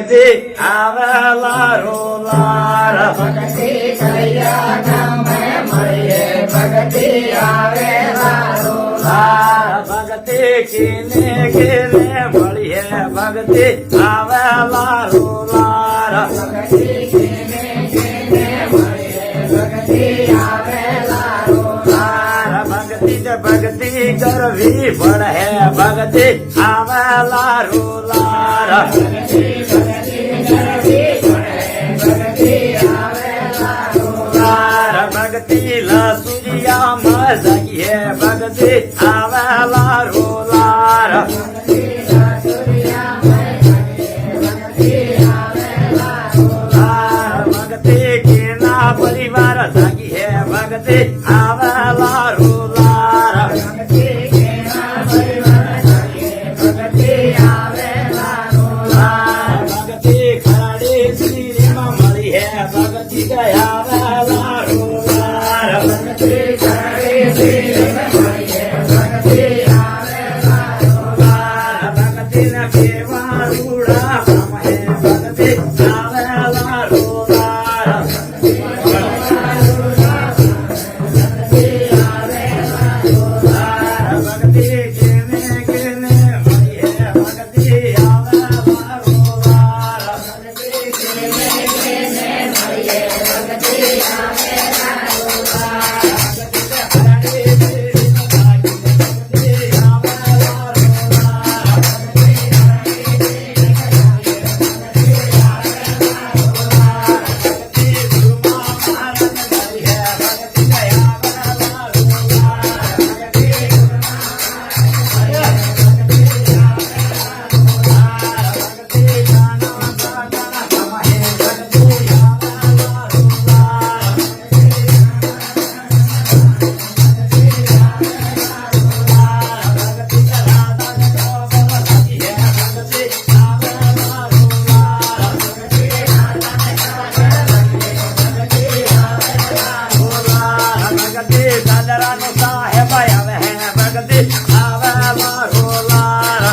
ભગતે આવેલા રોલાર ભક્તિ કયા ગામે મળીએ ભક્તિ આવેલા રોલાર ભગતે કેને કેને મળીએ ભગતે આવેલા રોલાર ભક્તિ કેને કેને મળીએ ભક્તિ આવેલા રોલાર ભક્તિ કરવી પડે ભગતે આવેલા રોલાર ભક્તિ કરવી પડે ભક્તિ આવેલા રોલાર ભક્તિ લસુરિયામાં જઈએ ભગતે આવેલા રોલાર ભક્તિ સૂર્યામય ભક્તિ આવેલા રોલાર ભગતે કેના પરિવાર જાગીએ ભગતે આવેલા રોલાર ભક્તિ કેના પરિવાર જાગીએ ભક્તિ આવેલા રોલાર ભગતે ખરાડે શ્રીમાં મળીએ ભગતિ ગયા આવેલા રોલાર ભક્તિ કરે શ્રીને મળીએ ભક્તિ આવેલા રોલાર ભગતિના કેવા રૂડા પામે ભગતે આવેલા રોલાર ભગતિ કેને કેને મળીએ ભગતિ આવેલા રોલાર ભગતે દાદરાનો સાહેબ આવે હે ભગતે આવેલા રોલાર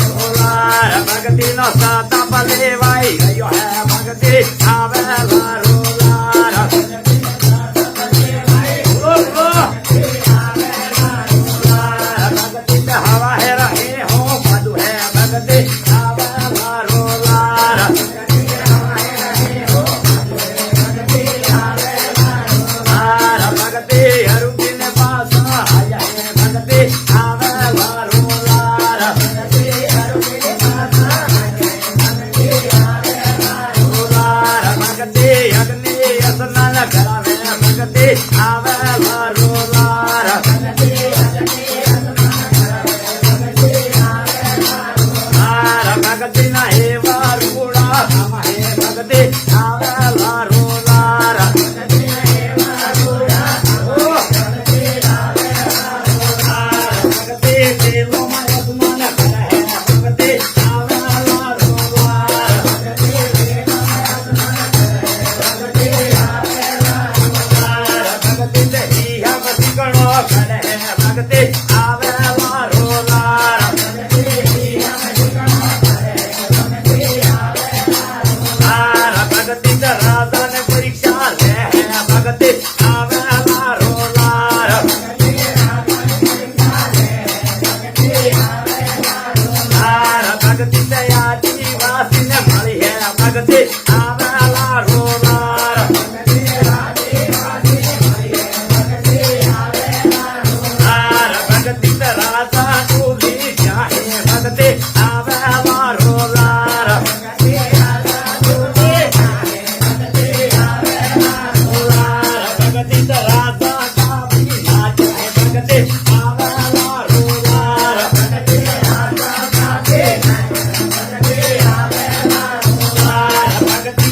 રોલાર ભગતિનો સાતા પલેવાઈ ગયો હે ભગતે આવેલા રોલાર ભગતિ હવા હે રહે હો પાદુ હે ભગતે આવેલા રોલાર ભગતે હરુકીને પાસા આયા હે ભગતે આવેલા રોલાર રોલાર ભગતે અગ્નિ સ્નાન કરાવે ભગતે આવેલા રોલાર ભગતે ના એવા રૂડા હે ભગતે આવેલા રોલાર ભગતે દેવોમાં અપમાન કરે ભગતે આવેલા રોલાર ભગતે દહિયા પતિ ગણો કરે ભગતે આવેલા રોલાર ભગતે રાજાને પરીક્ષા લે ભગતે આવેલા રોલાર ભગતિ આદિવાસીને મળી હે ભગતે આવેલા રોલાર ભગતિ રાજા ડૂબી જાય ભગતે આવેલા રોલાર ભગતિ રાજા કાપી નાચે ભગતે આવેલા રોલાર ભગતિ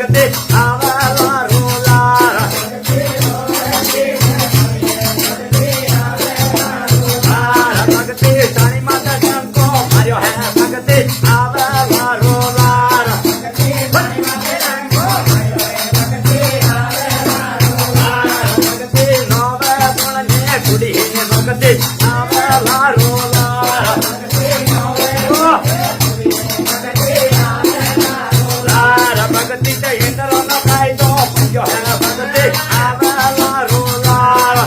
ભગતે આવેલા રોલાર ભગતે સાણી માતા ચંકો માર્યો હે ભગતે આવેલા રોલાર ભગતે નવે ગુણ ને ગુડી ભગતે આવેલા રોલાર ભગતી તે ઇન્દ્ર નો કાયદો પૂજ્યો હે ભગતે આવેલા રોલાર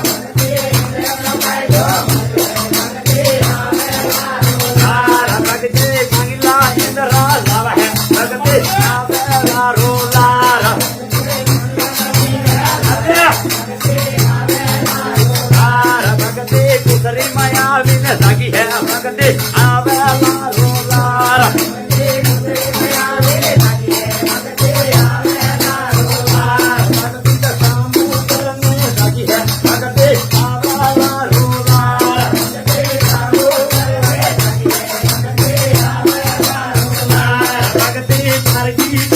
ભગતે મંગલા ઇન્દ્ર લાવ હે ભગતે આવેલા રોલાર ભગતે કુસરી માં આવીને જાગી હે ભગતે આવેલા રોલાર ભગતે